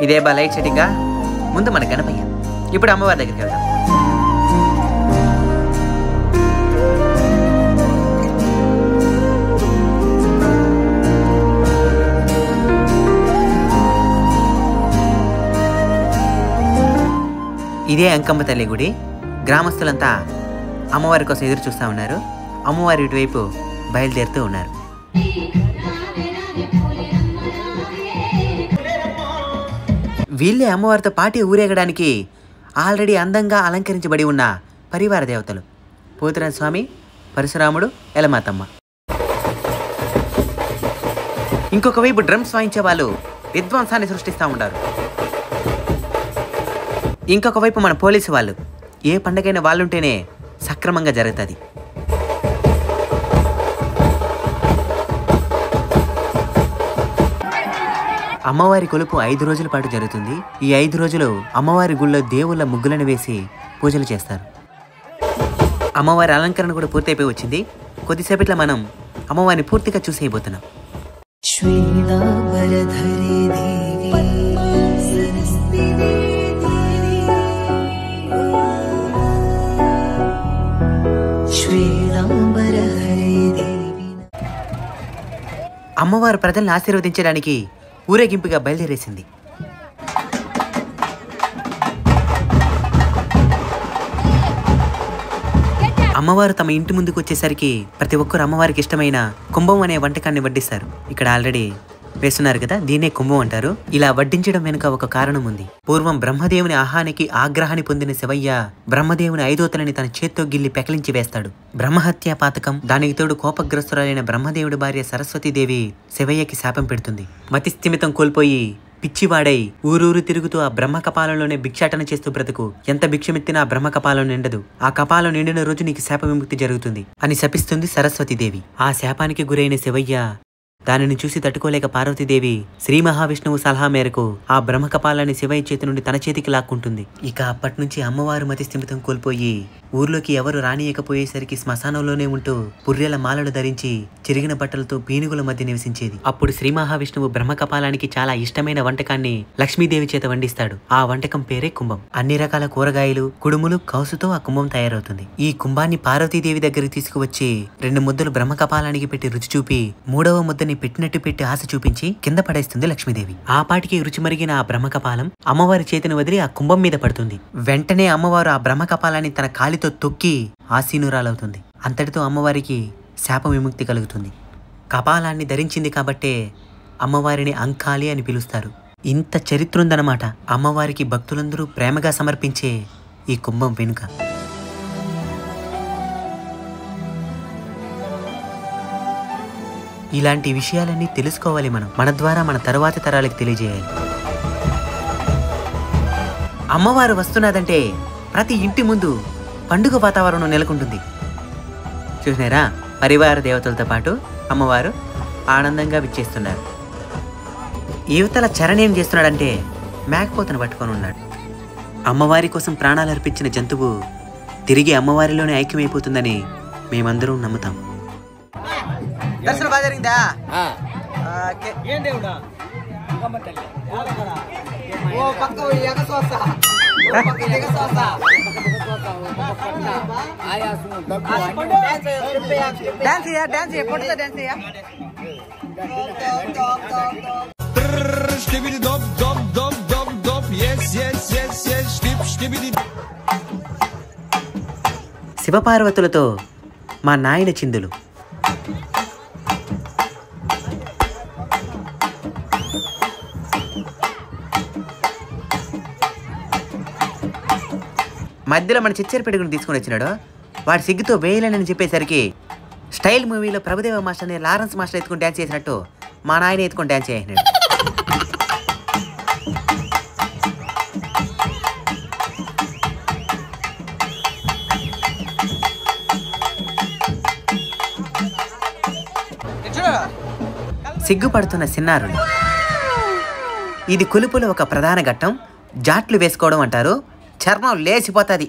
ఇదే బా లైట్ సెట్టింగా. ముందు మన గణపయ్య. ఇప్పుడు అమ్మవారి దగ్గరికి వెళ్దాం. ఇదే అంకమ్మ తల్లి గుడి. గ్రామస్తులంతా అమ్మవారి కోసం ఎదురు చూస్తూ ఉన్నారు. అమ్మవారి ఇటువైపు బయలుదేరుతూ ఉన్నారు. వీళ్ళే అమ్మవారితో పాటి ఊరేగడానికి ఆల్రెడీ అందంగా అలంకరించబడి ఉన్న పరివార దేవతలు పోతురాజు స్వామి, పరశురాముడు, ఎలమాతమ్మ. ఇంకొక వైపు డ్రమ్స్ వాయించే వాళ్ళు విధ్వంసాన్ని సృష్టిస్తూ ఉంటారు. ఇంకొక వైపు మన పోలీసు వాళ్ళు. ఏ పండగైనా వాళ్ళుంటేనే సక్రమంగా జరుగుతుంది. అమ్మవారి కొలుపు 5 రోజుల పాటు జరుగుతుంది. ఈ 5 రోజులు అమ్మవారి గుళ్ళో దేవుళ్ళ ముగ్గులను వేసి పూజలు చేస్తారు. అమ్మవారి అలంకరణ కూడా పూర్తయిపోయి వచ్చింది. కొద్దిసేపట్లో మనం అమ్మవారిని పూర్తిగా చూసేయబోతున్నాం. అమ్మవారు ప్రజల్ని ఆశీర్వదించడానికి ఊరేగింపుగా బయలుదేరేసింది. అమ్మవారు తమ ఇంటి ముందుకు వచ్చేసరికి ప్రతి ఒక్కరు అమ్మవారికి ఇష్టమైన కుంభం అనే వంటకాన్ని వడ్డిస్తారు. ఇక్కడ ఆల్రెడీ వేస్తున్నారు కదా, దీన్నే కుంభం అంటారు. ఇలా వడ్డించడం వెనుక ఒక కారణం ఉంది. పూర్వం బ్రహ్మదేవుని ఆహానికి ఆగ్రహాన్ని పొందిన శివయ్య బ్రహ్మదేవుని 5వ తలని తన చేత్తో గిల్లి పెకలించి వేస్తాడు. బ్రహ్మహత్య పాతకం. దానికి తోడు కోపగ్రస్తురాలైన బ్రహ్మదేవుడి భార్య సరస్వతీదేవి శివయ్యకి శాపం పెడుతుంది. మతిస్థిమితం కోల్పోయి పిచ్చివాడై ఊరూరు తిరుగుతూ ఆ బ్రహ్మ కపాలంలోనే భిక్షాటన చేస్తూ బ్రతుకు. ఎంత భిక్షమెత్తినా ఆ బ్రహ్మ కపాలం నిండదు. ఆ కపాలం నిండిన రోజు నీకు శాప విముక్తి జరుగుతుంది అని శపిస్తుంది సరస్వతీదేవి. ఆ శాపానికి గురైన శివయ్య దానిని చూసి తట్టుకోలేక పార్వతీదేవి శ్రీ మహావిష్ణువు సలహా మేరకు ఆ బ్రహ్మ కపాలాన్ని శివయ్య చేతి నుండి తన చేతికి లాక్కుంటుంది. ఇక అప్పటి నుంచి అమ్మవారు మతిస్థిమితం కోల్పోయి ఊర్లోకి ఎవరు రానియకపోయేసరికి శ్మశానంలోనే ఉంటూ పుర్రెల మాలలు ధరించి చిరిగిన బట్టలతో పీనుగుల మధ్య నివసించేది. అప్పుడు శ్రీ మహావిష్ణువు బ్రహ్మ కపాలానికి చాలా ఇష్టమైన వంటకాన్ని లక్ష్మీదేవి చేత వండిస్తాడు. ఆ వంటకం పేరే కుంభం. అన్ని రకాల కూరగాయలు, కుడుములు, కౌసుతో ఆ కుంభం తయారవుతుంది. ఈ కుంభాన్ని పార్వతీదేవి దగ్గరికి తీసుకువచ్చి 2 ముద్దలు బ్రహ్మ కపాలానికి పెట్టి రుచి చూపి 3వ ముద్దని పెట్టినట్టు పెట్టి ఆశ చూపించి కింద పడేస్తుంది లక్ష్మీదేవి. ఆ పాటికి రుచి మరిగిన ఆ బ్రహ్మ కపాలం అమ్మవారి చేతిని వదిలి ఆ కుంభం మీద పడుతుంది. వెంటనే అమ్మవారు ఆ బ్రహ్మ కపాలాన్ని తన కాలితో తొక్కి ఆసీనురాలవుతుంది. అంతటితో అమ్మవారికి శాప విముక్తి కలుగుతుంది. కపాలాన్ని ధరించింది కాబట్టే అమ్మవారిని అంకాలి అని పిలుస్తారు. ఇంత చరిత్ర ఉందన్నమాట అమ్మవారికి భక్తులందరూ ప్రేమగా సమర్పించే ఈ కుంభం వెనుక. ఇలాంటి విషయాలన్నీ తెలుసుకోవాలి మనం. మన ద్వారా మన తరువాతి తరాలకు తెలియజేయాలి. అమ్మవారు వస్తున్నదంటే ప్రతి ఇంటి ముందు పండుగ వాతావరణం నెలకొంటుంది. చూసినారా, పరివార దేవతలతో పాటు అమ్మవారు ఆనందంగా విచ్చేస్తున్నారు. యువతల చరణ్ ఏం చేస్తున్నాడంటే మేకపోతను పట్టుకొని ఉన్నాడు. అమ్మవారి కోసం ప్రాణాలు అర్పించిన జంతువు తిరిగి అమ్మవారిలోనే ఐక్యమైపోతుందని మేమందరం నమ్ముతాం. దర్శనం బాగా జరిగిందా? శివపార్వతులతో మా నాయన చిందులు. మధ్యలో మన చిచ్చెర పెట్టుకుని తీసుకొని వచ్చినాడు. వాడి సిగ్గుతో వేయలేనని చెప్పేసరికి స్టైల్ మూవీలో ప్రభుదేవ మాస్టర్ని లారెన్స్ మాస్టర్ ఎత్తుకుని డ్యాన్స్ చేసినట్టు మా నాయన ఎత్తుకొని డ్యాన్స్ చేసినాడు. సిగ్గుపడుతున్న సిన్నారులు. ఇది కొలుపులో ఒక ప్రధాన ఘట్టం. జాట్లు వేసుకోవడం అంటారు. చర్మం లేచిపోతుంది.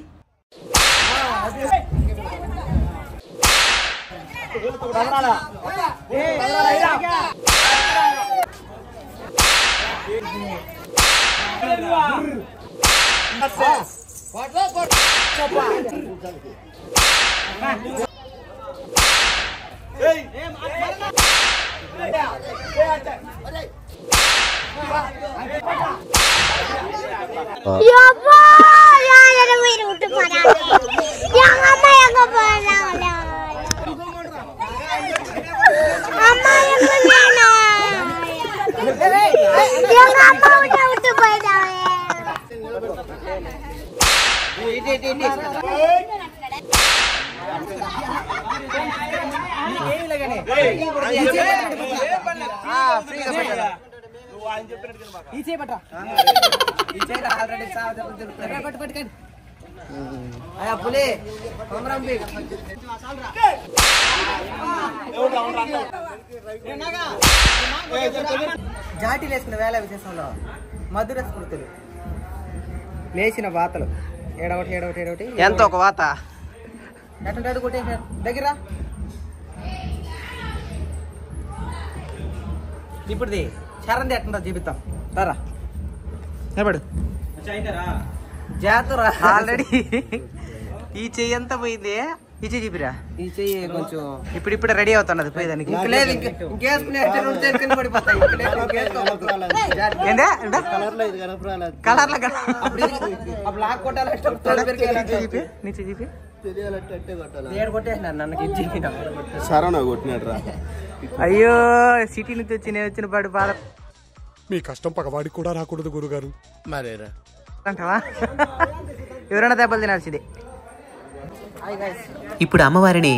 జాటీలు వేసుకున్న వేళ విశేషంలో మధుర స్మృతులు లేచిన వాతలు ఏడవటి ఏడవటి ఏడవటి ఎంత ఒక వాత ఎట్ట కొట్టేసారు దగ్గర ఇప్పుడుది చరణ్ ఎట్టుందో చూపిస్తాం తరా నిలబడు జాతర ఆల్రెడీ ఈ చెయ్యి ఎంత పోయింది ఈ చెయ్యి చూపిరా ఈ చెయ్యి కొంచెం ఇప్పుడు రెడీ అవుతున్నది పోయేదానికి కలర్ అయ్యో సిటీ నుంచి వచ్చిన పాడు బాధ మీ కష్టం పగవాడికి కూడా రాకూడదు గురుగారు మరేరా అంటావా ఎవరైనా దెబ్బలు తినాల్సిందే ఇప్పుడు అమ్మవారిని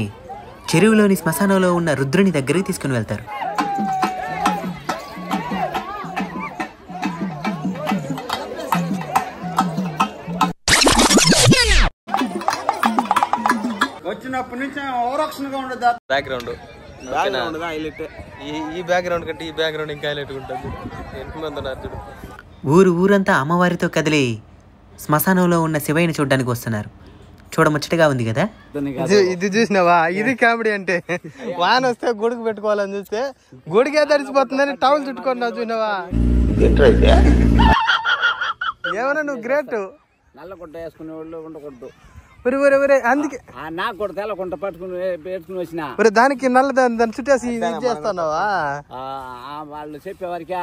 చెరువులోని శ్మశానంలో ఉన్న రుద్రుని దగ్గరికి తీసుకుని వెళ్తారు. వచ్చినప్పటి నుంచి ఓరక్షణగా ఉండదు బ్యాక్గ్రౌండ్ ఈ బ్యాక్గ్రౌండ్ కంటే ఈ బ్యాక్గ్రౌండ్ ఇంకా హైలైట్ ఉంటుంది. ఊరంతా అమ్మవారితో కదిలి శ్మశానంలో ఉన్న శివయ్యని చూడడానికి వస్తున్నారు. చూడముచ్చటగా ఉంది కదా. ఇది చూసినావా, ఇది కామెడీ అంటే. వాన వస్తే గొడుగు పెట్టుకోవాలని చూస్తే గొడుగే తడిచిపోతుందని టౌల్ చుట్టుకున్నావు చూసినావా. ఏమన్నా నువ్వు గ్రేట్. నల్ల గుడ్డ వేసుకునే వాళ్ళు ఉండకూడదు. అందుకే నాకు కూడా తెల్లకుంట పెట్టుకుని వచ్చిన దానికి నల్ల దాన్ని చుట్టేసి చేస్తున్నావా. వాళ్ళు చెప్పేవారికి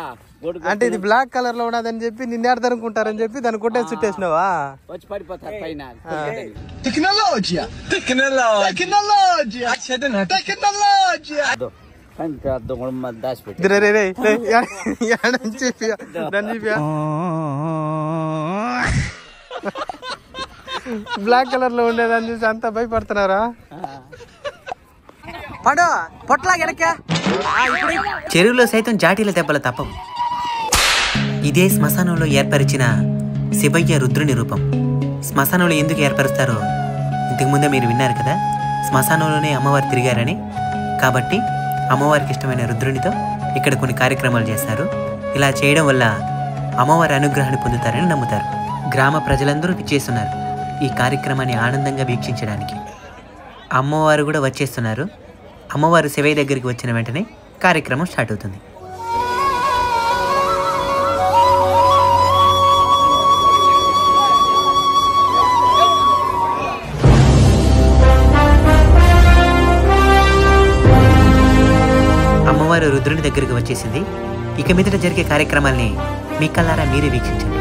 అంటే ఇది బ్లాక్ కలర్ లో ఉన్నదని చెప్పి నిన్న అనుకుంటారని చెప్పి దాన్ని కొట్టేసి చుట్టేసినావా. వచ్చి పడిపోతారు పైన. దాచిపెట్టి బ్లాక్ కలర్ లో ఉండేదని చూసి అంతా భయపడుతున్నారా. పడు పొట్లా వెనక. చెరువులో సైతం జాటీల దెబ్బలు తప్పవు. ఇదే శ్మశానంలో ఏర్పరిచిన శివయ్య రుద్రుని రూపం. శ్మశానంలో ఎందుకు ఏర్పరుస్తారో ఇంతకుముందే మీరు విన్నారు కదా. శ్మశానంలోనే అమ్మవారు తిరిగారని. కాబట్టి అమ్మవారికి ఇష్టమైన రుద్రునితో ఇక్కడ కొన్ని కార్యక్రమాలు చేస్తారు. ఇలా చేయడం వల్ల అమ్మవారి అనుగ్రహాన్ని పొందుతారని నమ్ముతారు. గ్రామ ప్రజలందరూ చేస్తున్నారు ఈ కార్యక్రమాన్ని ఆనందంగా వీక్షించడానికి. అమ్మవారు కూడా వచ్చేస్తున్నారు. అమ్మవారు శివయ్య దగ్గరికి వచ్చిన వెంటనే కార్యక్రమం స్టార్ట్ అవుతుంది. అమ్మవారు రుద్రుని దగ్గరికి వచ్చేసింది. ఇక మీదట జరిగే కార్యక్రమాల్ని మీ కళ్ళారా మీరే వీక్షించండి.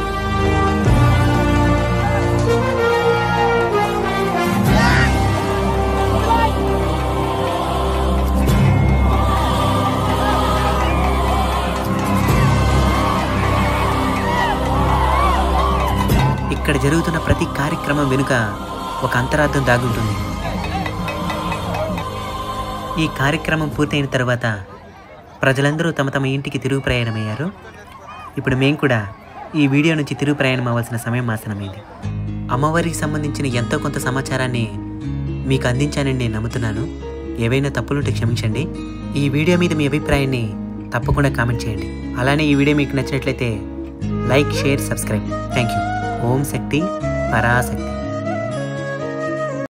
ఇక్కడ జరుగుతున్న ప్రతి కార్యక్రమం వెనుక ఒక అంతరార్థం దాగుంటుంది. ఈ కార్యక్రమం పూర్తయిన తర్వాత ప్రజలందరూ తమ తమ ఇంటికి తిరుగు ప్రయాణమయ్యారు. ఇప్పుడు మేము కూడా ఈ వీడియో నుంచి తిరుగు ప్రయాణం అవ్వాల్సిన సమయం ఆసనమైంది. అమ్మవారికి సంబంధించిన ఎంతో కొంత సమాచారాన్ని మీకు అందించానని నేను నమ్ముతున్నాను. ఏవైనా తప్పులుంటే క్షమించండి. ఈ వీడియో మీద మీ అభిప్రాయాన్ని తప్పకుండా కామెంట్ చేయండి. అలానే ఈ వీడియో మీకు నచ్చినట్లయితే like, share, subscribe. Thank you. Om Shakti Parashakti.